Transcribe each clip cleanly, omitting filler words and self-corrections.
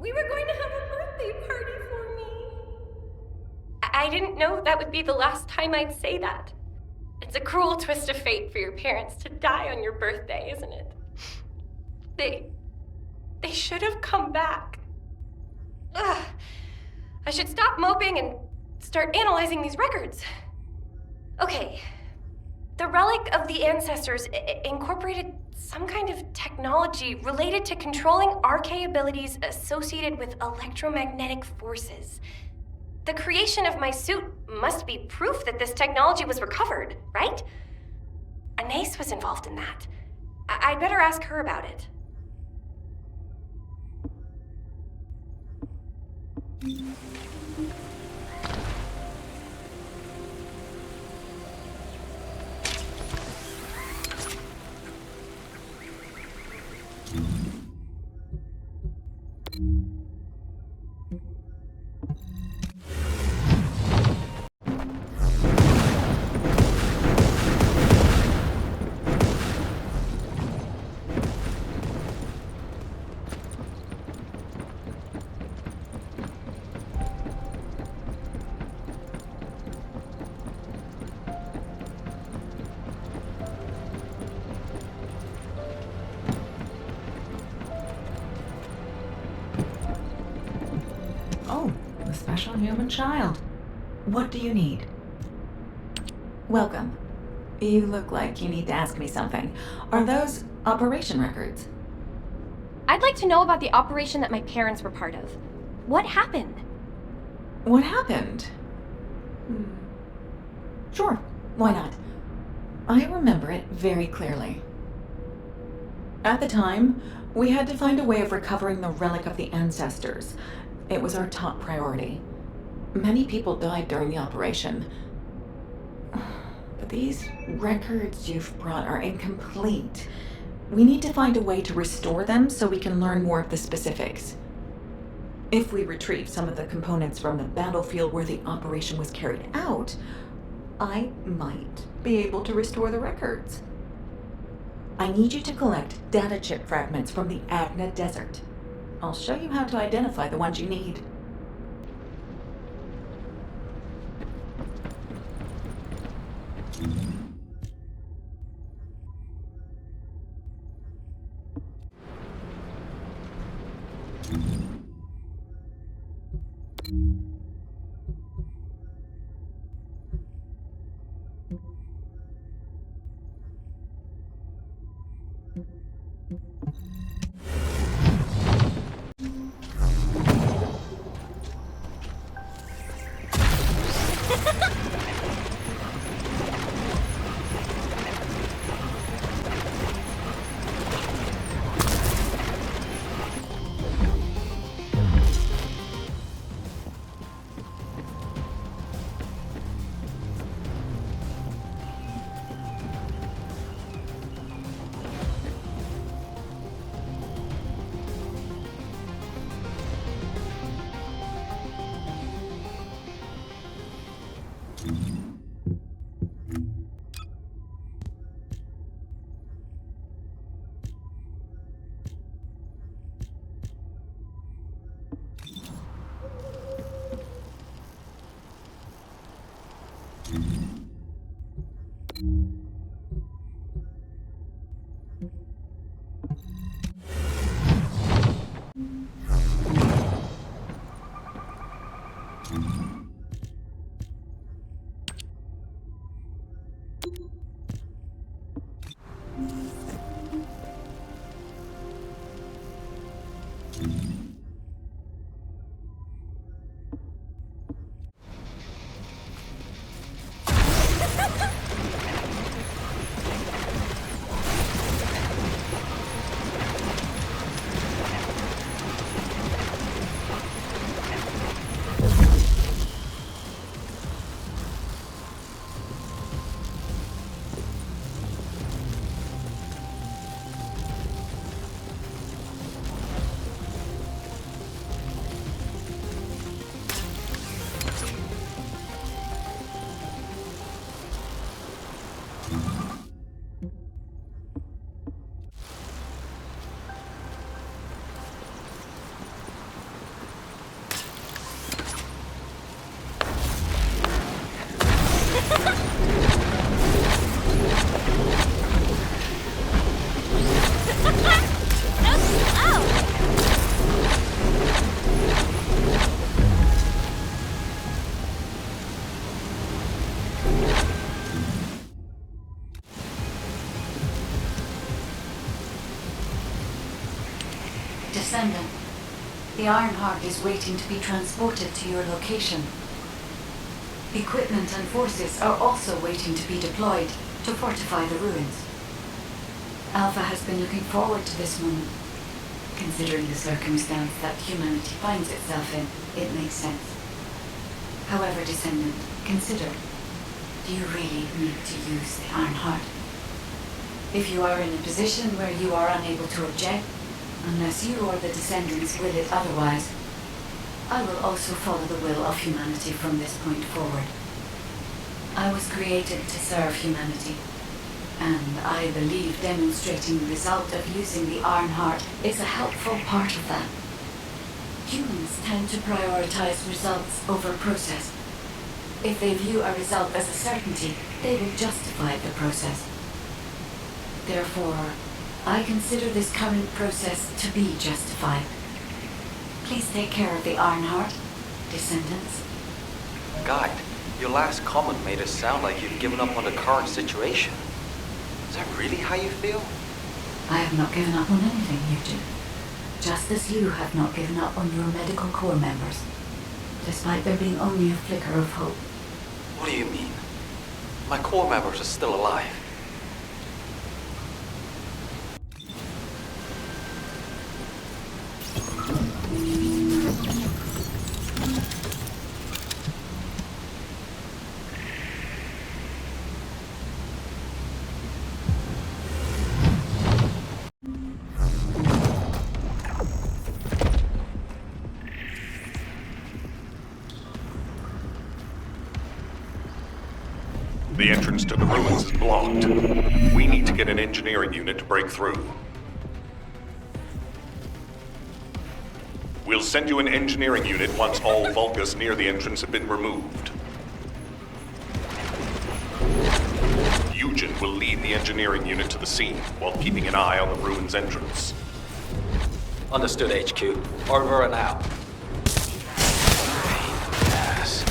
We were going to have a birthday party for me. I didn't know that would be the last time I'd say that. It's a cruel twist of fate for your parents to die on your birthday, isn't it? They should have come back. Ugh. I should stop moping and start analyzing these records. Okay. The relic of the ancestors incorporated some kind of technology related to controlling RK abilities associated with electromagnetic forces. The creation of my suit must be proof that this technology was recovered, right? Anais was involved in that. I'd better ask her about it. Oh, the special human child. What do you need? Welcome. You look like you need to ask me something. Are those operation records? I'd like to know about the operation that my parents were part of. What happened? What happened? Sure, why not? I remember it very clearly. At the time, we had to find a way of recovering the relic of the ancestors. It was our top priority. Many people died during the operation. But these records you've brought are incomplete. We need to find a way to restore them so we can learn more of the specifics. If we retrieve some of the components from the battlefield where the operation was carried out, I might be able to restore the records. I need you to collect data chip fragments from the Agna Desert. I'll show you how to identify the ones you need. Descendant. The Ironheart is waiting to be transported to your location. Equipment and forces are also waiting to be deployed to fortify the ruins. Alpha has been looking forward to this moment. Considering the circumstance that humanity finds itself in, it makes sense. However, Descendant, consider, do you really need to use the Ironheart? If you are in a position where you are unable to object, unless you or the Descendants will it otherwise, I will also follow the will of humanity from this point forward. I was created to serve humanity, and I believe demonstrating the result of using the Ironheart is a helpful part of that. Humans tend to prioritize results over process. If they view a result as a certainty, they will justify the process. Therefore, I consider this current process to be justified. Please take care of the Ironheart, Descendants. Guide, your last comment made it sound like you've given up on the current situation. Is that really how you feel? I have not given up on anything, Eugen. Just as you have not given up on your medical corps members, despite there being only a flicker of hope. What do you mean? My corps members are still alive. The entrance to the ruins is blocked. We need to get an engineering unit to break through. We'll send you an engineering unit once all Vulkas near the entrance have been removed. Eugen will lead the engineering unit to the scene while keeping an eye on the ruins entrance. Understood, HQ. Over and out. Yes.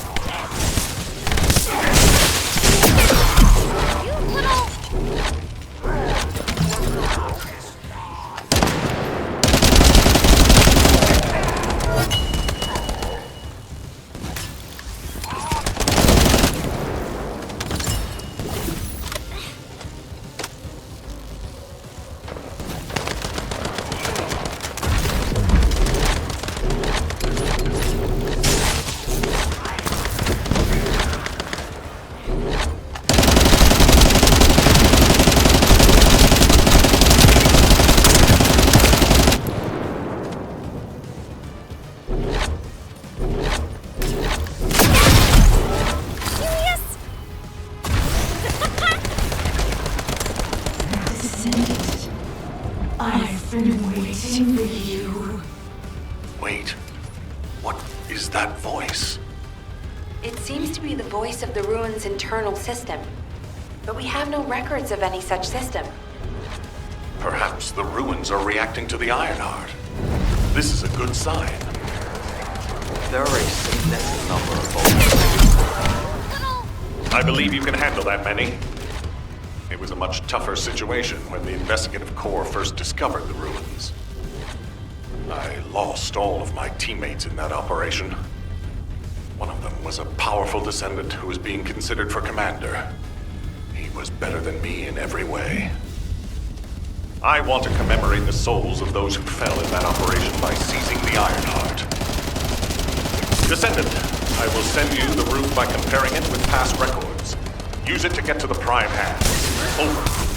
I've been waiting for you. Wait, what is that voice? It seems to be the voice of the ruin's internal system, but we have no records of any such system. Perhaps the ruins are reacting to the Ironheart. This is a good sign. There are a significant number of Vulcans. I believe you can handle that many. It was a much tougher situation when the investigative corps first discovered the ruins. I lost all of my teammates in that operation. One of them was a powerful descendant who was being considered for commander. He was better than me in every way. I want to commemorate the souls of those who fell in that operation by seizing the Ironheart. Descendant, I will send you the route by comparing it with past records. Use it to get to the Prime Hand. Over.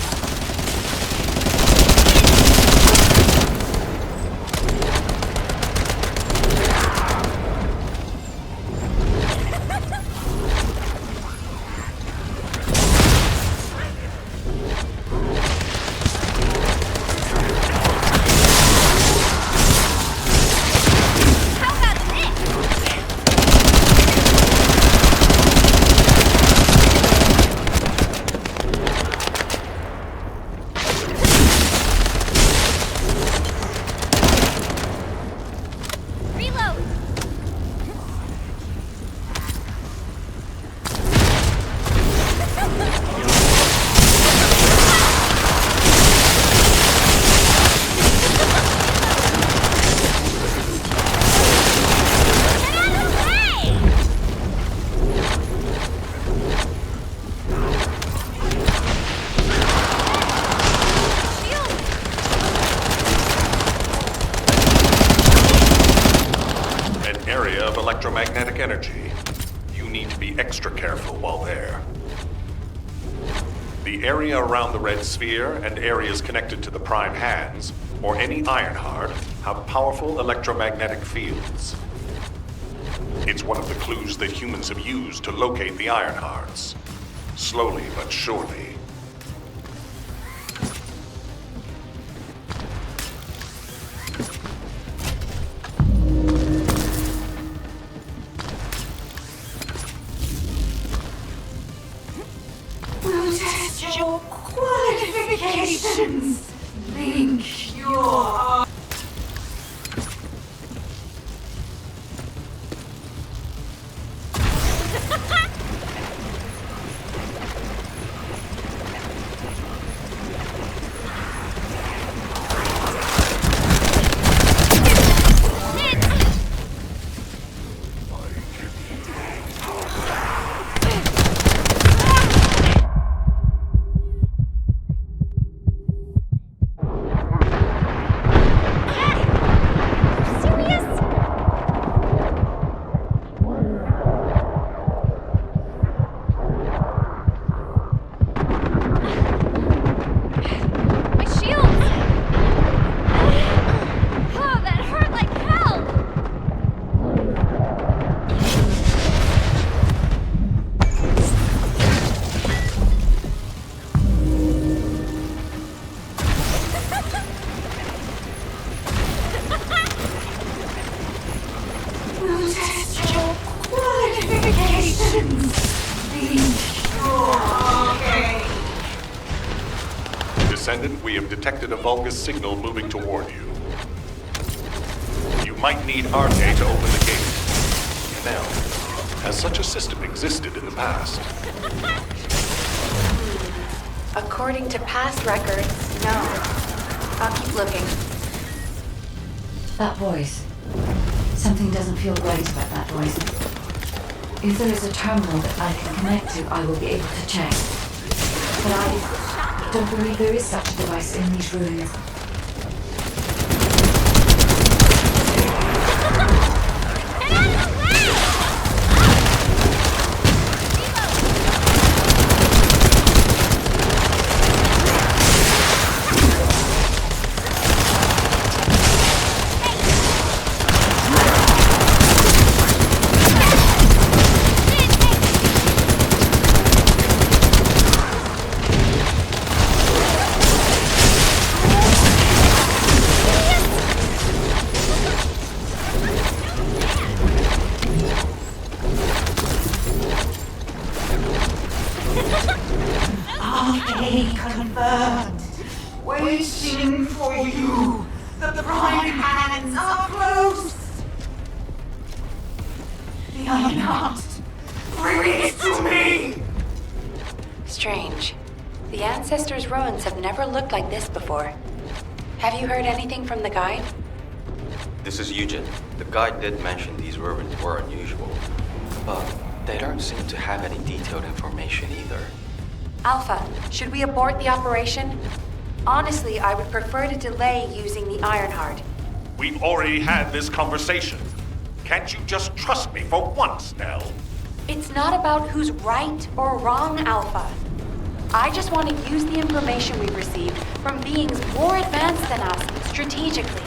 of electromagnetic energy. You need to be extra careful while there. The area around the red sphere and areas connected to the prime hands, or any Ironheart, have powerful electromagnetic fields. It's one of the clues that humans have used to locate the Ironhearts. Slowly but surely. We'll test your qualifications. Think you're... Descendant, we have detected a Vulgus signal moving toward you. You might need RK to open the gate. Now, has such a system existed in the past? According to past records, no. I'll keep looking. That voice. Something doesn't feel right about that voice. If there is a terminal that I can connect to, I will be able to check. But I don't believe there is such a device in these ruins. Confirmed. Waiting for you. The prime hands are close. The Ironheart. Bring it to me. Strange. The Ancestors' ruins have never looked like this before. Have you heard anything from the guide? This is Eugen. The guide did mention these ruins were unusual, but they don't seem to have any detailed information either. Alpha, should we abort the operation? Honestly, I would prefer to delay using the Ironheart. We've already had this conversation. Can't you just trust me for once, Nell? It's not about who's right or wrong, Alpha. I just want to use the information we've received from beings more advanced than us strategically.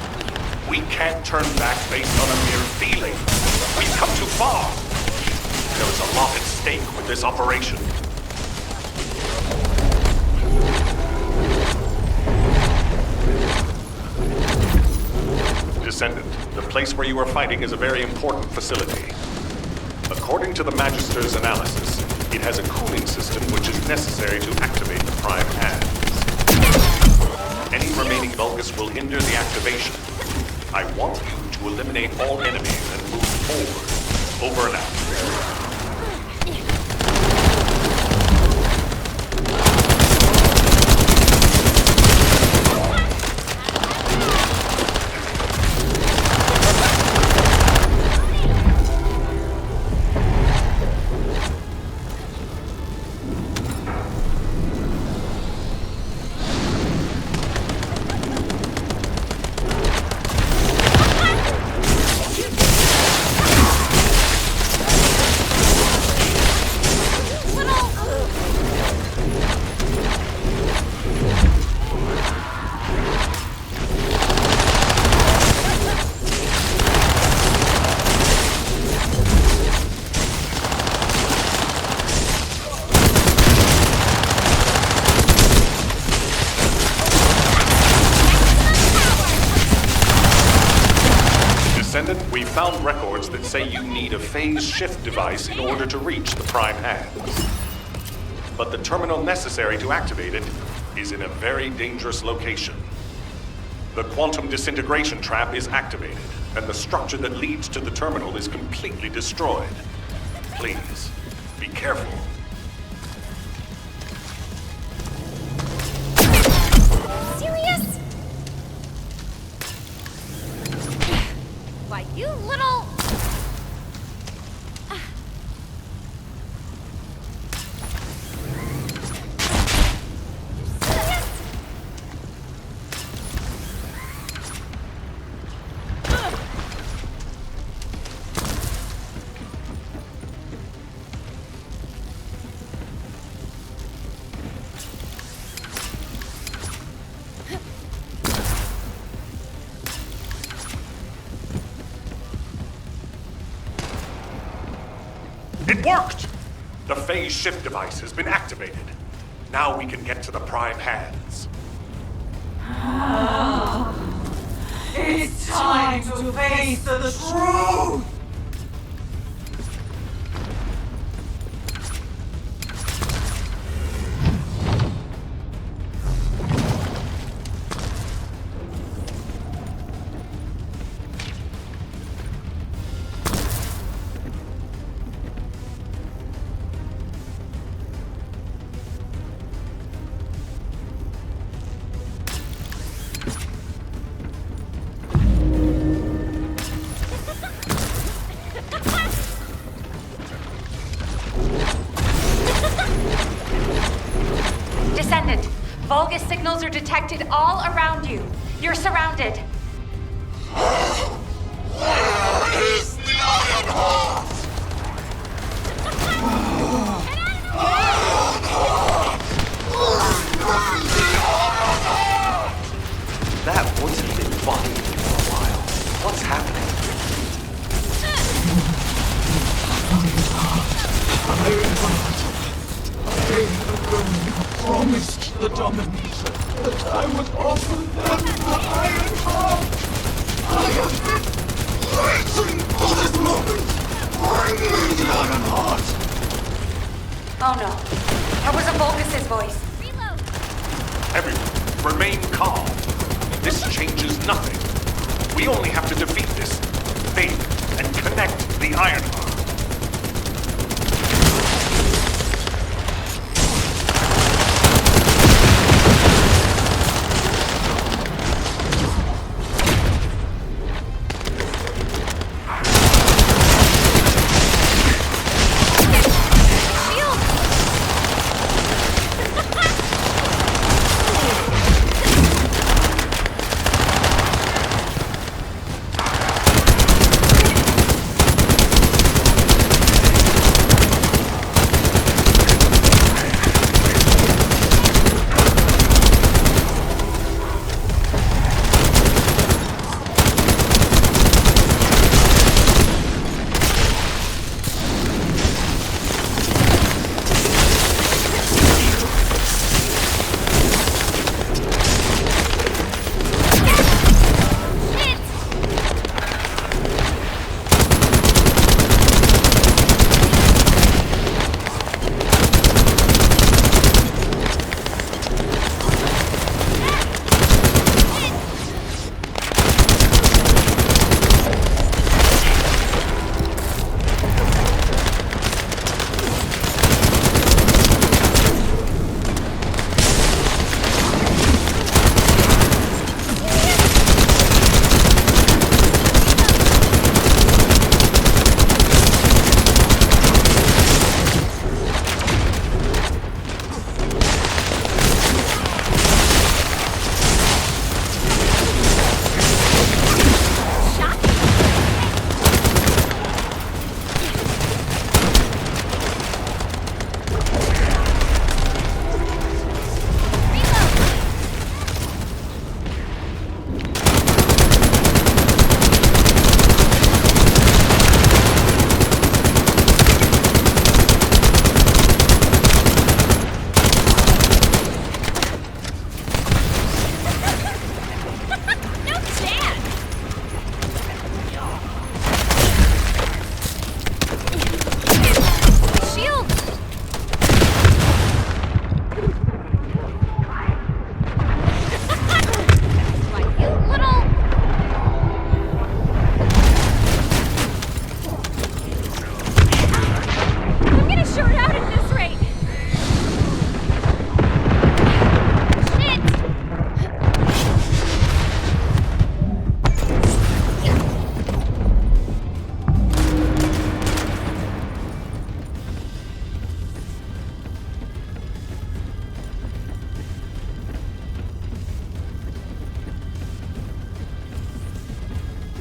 We can't turn back based on a mere feeling. We've come too far. There is a lot at stake with this operation. Descendant, the place where you are fighting is a very important facility. According to the Magister's analysis, it has a cooling system which is necessary to activate the prime hands. Any remaining Vulgus will hinder the activation. I want you to eliminate all enemies and move forward. Over and out. we found records that say you need a phase shift device in order to reach the Prime Hands. But the terminal necessary to activate it is in a very dangerous location. The quantum disintegration trap is activated, and the structure that leads to the terminal is completely destroyed. Please, be careful. Serious? Why, you little... It worked! The phase shift device has been activated. Now we can get to the Prime Hands. It's time to face the truth! Descendant, Vulgus signals are detected all around you. You're surrounded. Is the Iron Heart? That voice has been bothering me for a while. What's happening? Promised the Dominator that I would offer them the Iron Heart. I have been waiting for this moment. Bring me the Iron Heart. Oh no. That was a Vulgus's voice. Everyone, remain calm. This changes nothing. We only have to defeat this thing and connect the Iron Heart.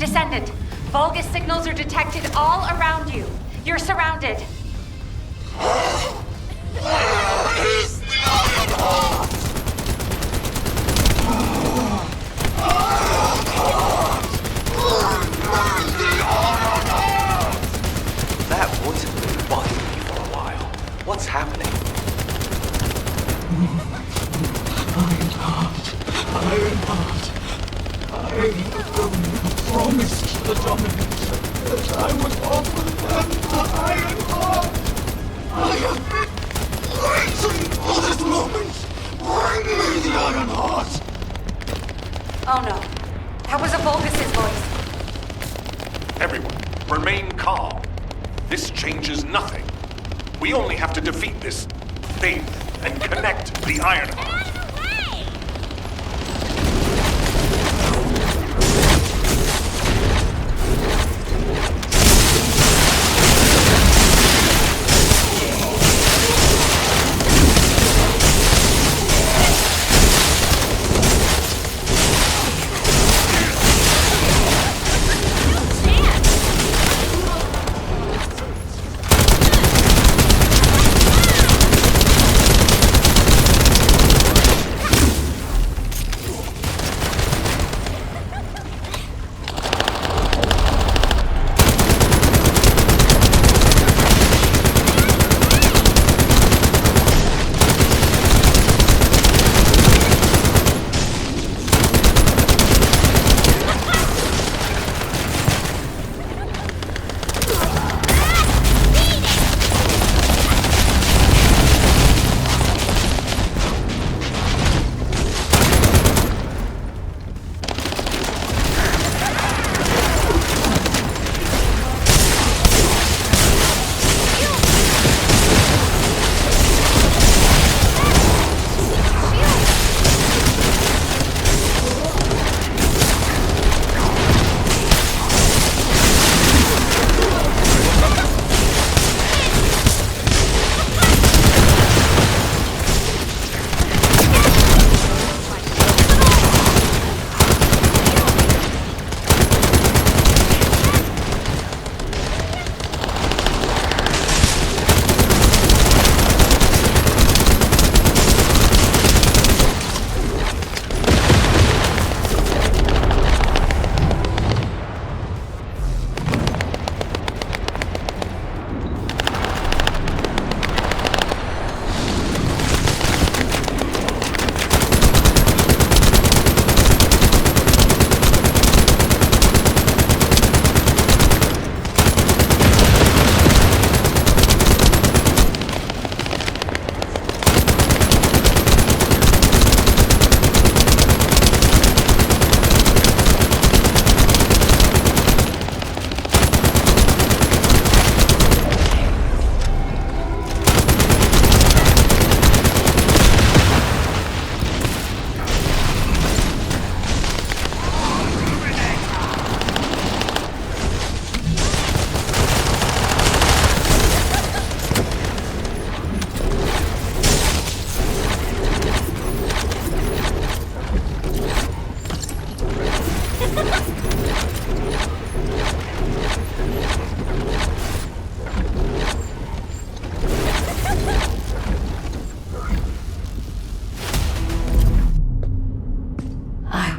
Descendant, Vulgus signals are detected all around you. You're surrounded. Is the Iron Heart? Iron Heart! Bring me the Iron Heart! That voice has been bugging me for a while. What's happening? Iron Heart! Iron Heart! I promised the Dominator that I would offer them the Iron Heart! I have been waiting for this moment! Bring me the Iron Heart! Oh no. That was a Vulgus' voice. Everyone, remain calm. This changes nothing. We only have to defeat this thing and connect the Iron Heart.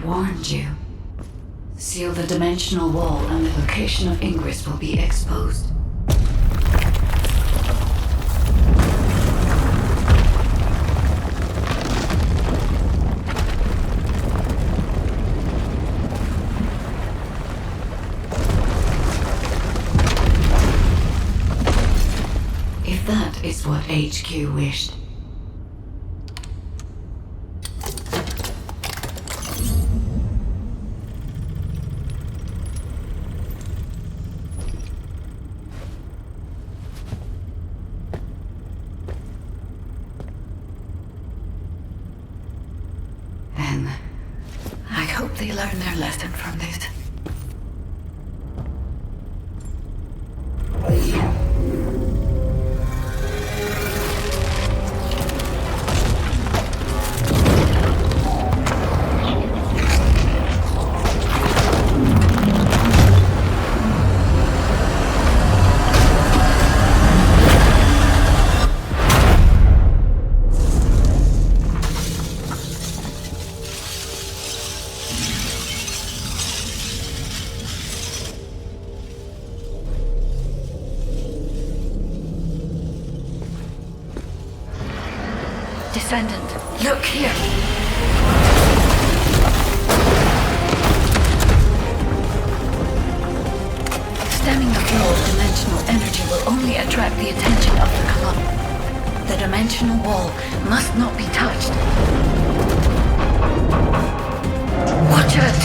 warned you. Seal the dimensional wall and the location of Ingress will be exposed. If that is what HQ wished, then I hope they learn their lesson from this. Descendant, look here. Stemming the flow of dimensional energy will only attract the attention of the column. The dimensional wall must not be touched. Watch out!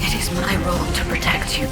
It is my role to protect you.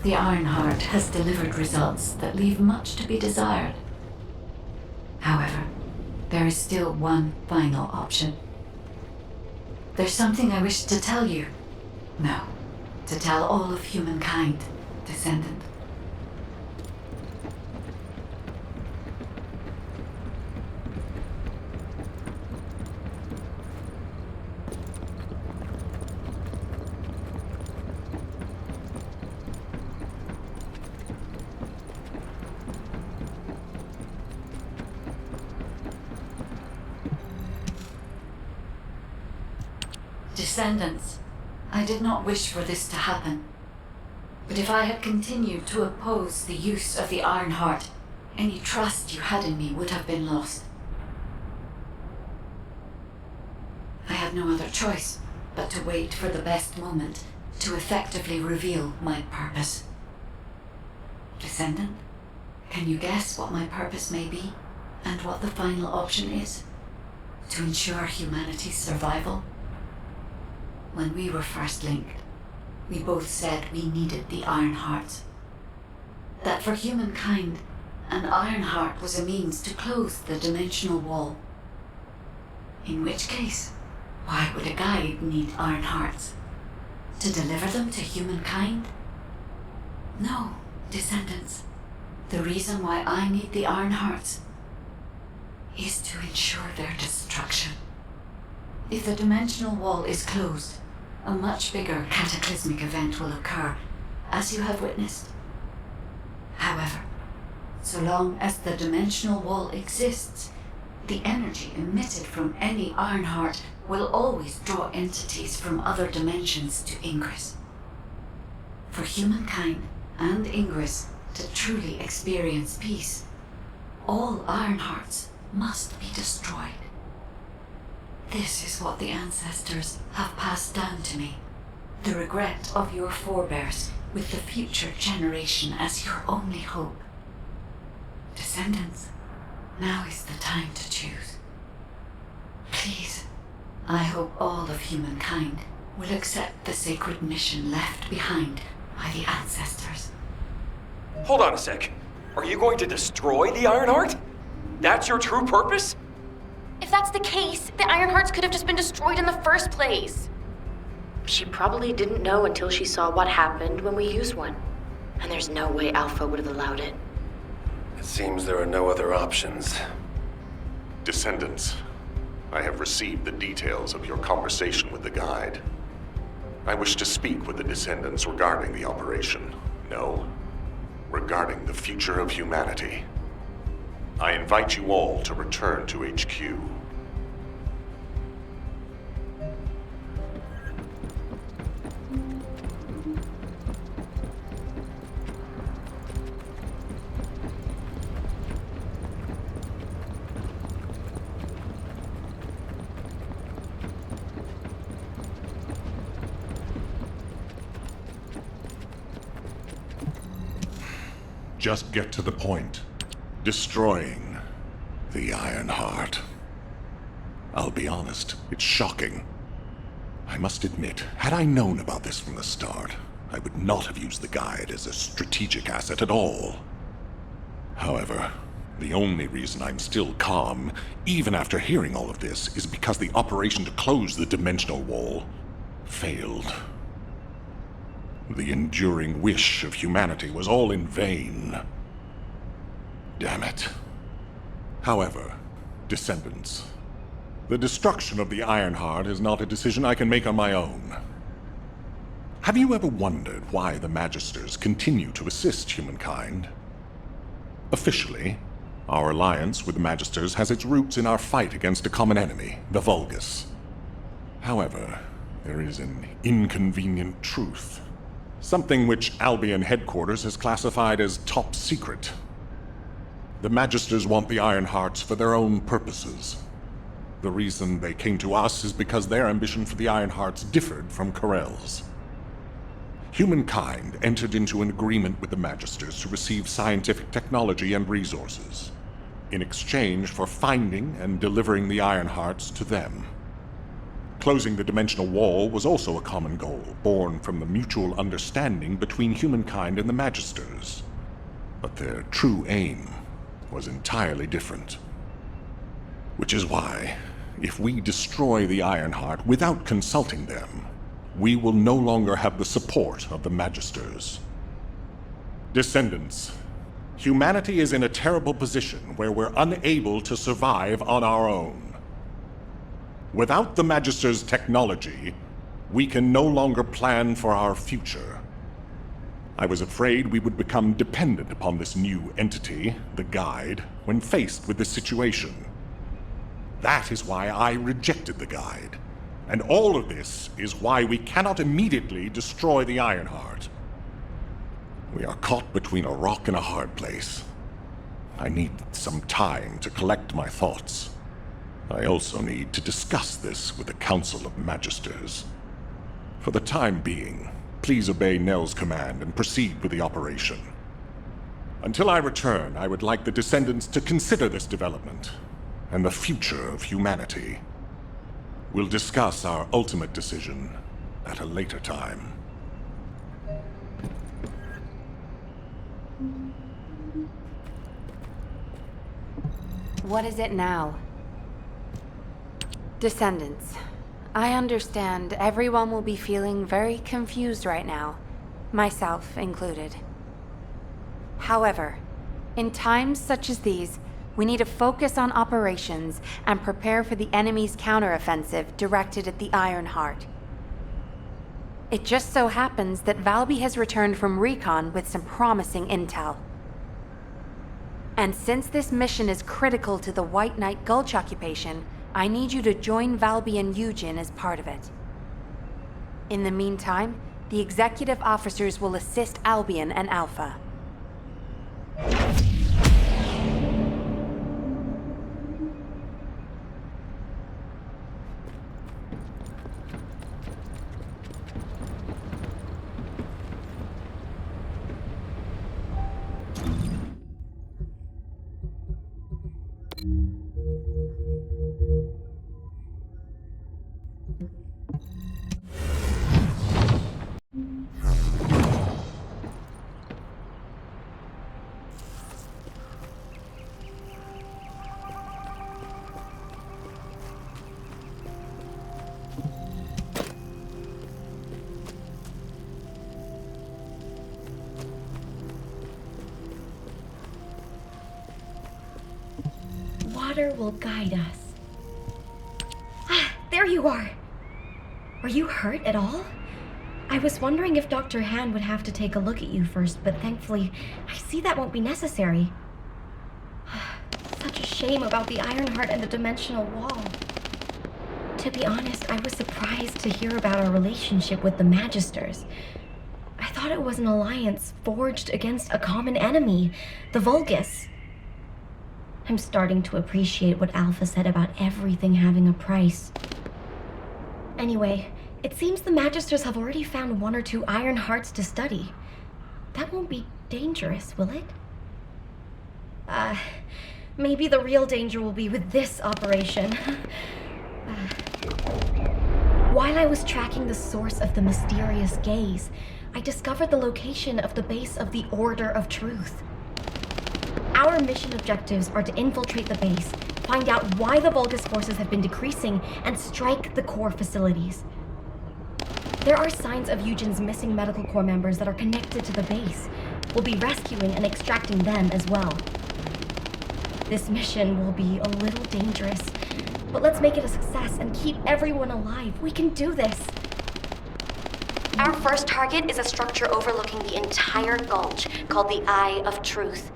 The Ironheart has delivered results that leave much to be desired. However, there is still one final option. There's something I wish to tell you. No, to tell all of humankind, Descendant. Descendants, I did not wish for this to happen. But if I had continued to oppose the use of the Ironheart, any trust you had in me would have been lost. I had no other choice but to wait for the best moment to effectively reveal my purpose. Descendant, can you guess what my purpose may be, and what the final option is? To ensure humanity's survival? When we were first linked, we both said we needed the Ironheart. That for humankind, an Ironheart was a means to close the dimensional wall. In which case, why would a guide need Ironhearts? To deliver them to humankind? No, Descendants. The reason why I need the Ironhearts is to ensure their destruction. If the dimensional wall is closed, a much bigger cataclysmic event will occur, as you have witnessed. However, so long as the dimensional wall exists, the energy emitted from any Ironheart will always draw entities from other dimensions to Ingress. For humankind and Ingress to truly experience peace, all Ironhearts must be destroyed. This is what the ancestors have passed down to me. The regret of your forebears with the future generation as your only hope. Descendants, now is the time to choose. Please, I hope all of humankind will accept the sacred mission left behind by the ancestors. Hold on a sec. Are you going to destroy the Ironheart? That's your true purpose? If that's the case, the Ironhearts could have just been destroyed in the first place. She probably didn't know until she saw what happened when we used one. And there's no way Alpha would have allowed it. It seems there are no other options. Descendants, I have received the details of your conversation with the guide. I wish to speak with the Descendants regarding the operation. No, regarding the future of humanity. I invite you all to return to HQ. Just get to the point. Destroying the Iron Heart. I'll be honest, it's shocking. I must admit, had I known about this from the start, I would not have used the guide as a strategic asset at all. However, the only reason I'm still calm, even after hearing all of this, is because the operation to close the dimensional wall failed. The enduring wish of humanity was all in vain. Damn it. However, Descendants, the destruction of the Ironheart is not a decision I can make on my own. Have you ever wondered why the Magisters continue to assist humankind? Officially, our alliance with the Magisters has its roots in our fight against a common enemy, the Vulgus. However, there is an inconvenient truth. Something which Albion headquarters has classified as top secret. The Magisters want the Ironhearts for their own purposes. The reason they came to us is because their ambition for the Ironhearts differed from Corell's. Humankind entered into an agreement with the Magisters to receive scientific technology and resources, in exchange for finding and delivering the Ironhearts to them. Closing the dimensional wall was also a common goal, born from the mutual understanding between humankind and the Magisters. But their true aim was entirely different. Which is why, if we destroy the Ironheart without consulting them, we will no longer have the support of the Magisters. Descendants, humanity is in a terrible position where we're unable to survive on our own. Without the Magister's technology, we can no longer plan for our future. I was afraid we would become dependent upon this new entity, the Guide, when faced with this situation. That is why I rejected the Guide. And all of this is why we cannot immediately destroy the Ironheart. We are caught between a rock and a hard place. I need some time to collect my thoughts. I also need to discuss this with the Council of Magisters. For the time being, please obey Nell's command and proceed with the operation. Until I return, I would like the Descendants to consider this development and the future of humanity. We'll discuss our ultimate decision at a later time. What is it now? Descendants, I understand everyone will be feeling very confused right now, myself included. However, in times such as these, we need to focus on operations and prepare for the enemy's counteroffensive directed at the Ironheart. It just so happens that Valby has returned from recon with some promising intel. And since this mission is critical to the White Knight Gulch occupation, I need you to join Valby and Eugen as part of it. In the meantime, the executive officers will assist Albion and Alpha. Water will guide us. Ah, there you are. Are you hurt at all? I was wondering if Dr. Han would have to take a look at you first, but thankfully, I see that won't be necessary. Such a shame about the Ironheart and the dimensional wall. To be honest, I was surprised to hear about our relationship with the Magisters. I thought it was an alliance forged against a common enemy, the Vulgus. I'm starting to appreciate what Alpha said about everything having a price. Anyway, it seems the Magisters have already found 1 or 2 Iron Hearts to study. That won't be dangerous, will it? Maybe the real danger will be with this operation. While I was tracking the source of the mysterious gaze, I discovered the location of the base of the Order of Truth. Our mission objectives are to infiltrate the base, find out why the Vulgus forces have been decreasing, and strike the core facilities. There are signs of Eugen's missing medical corps members that are connected to the base. We'll be rescuing and extracting them as well. This mission will be a little dangerous, but let's make it a success and keep everyone alive. We can do this. Our first target is a structure overlooking the entire gulch called the Eye of Truth.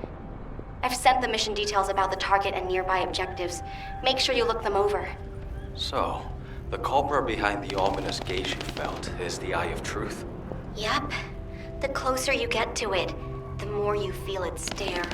I've sent the mission details about the target and nearby objectives. Make sure you look them over. So, the culprit behind the ominous gaze you felt is the Eye of Truth? Yep. The closer you get to it, the more you feel it stare.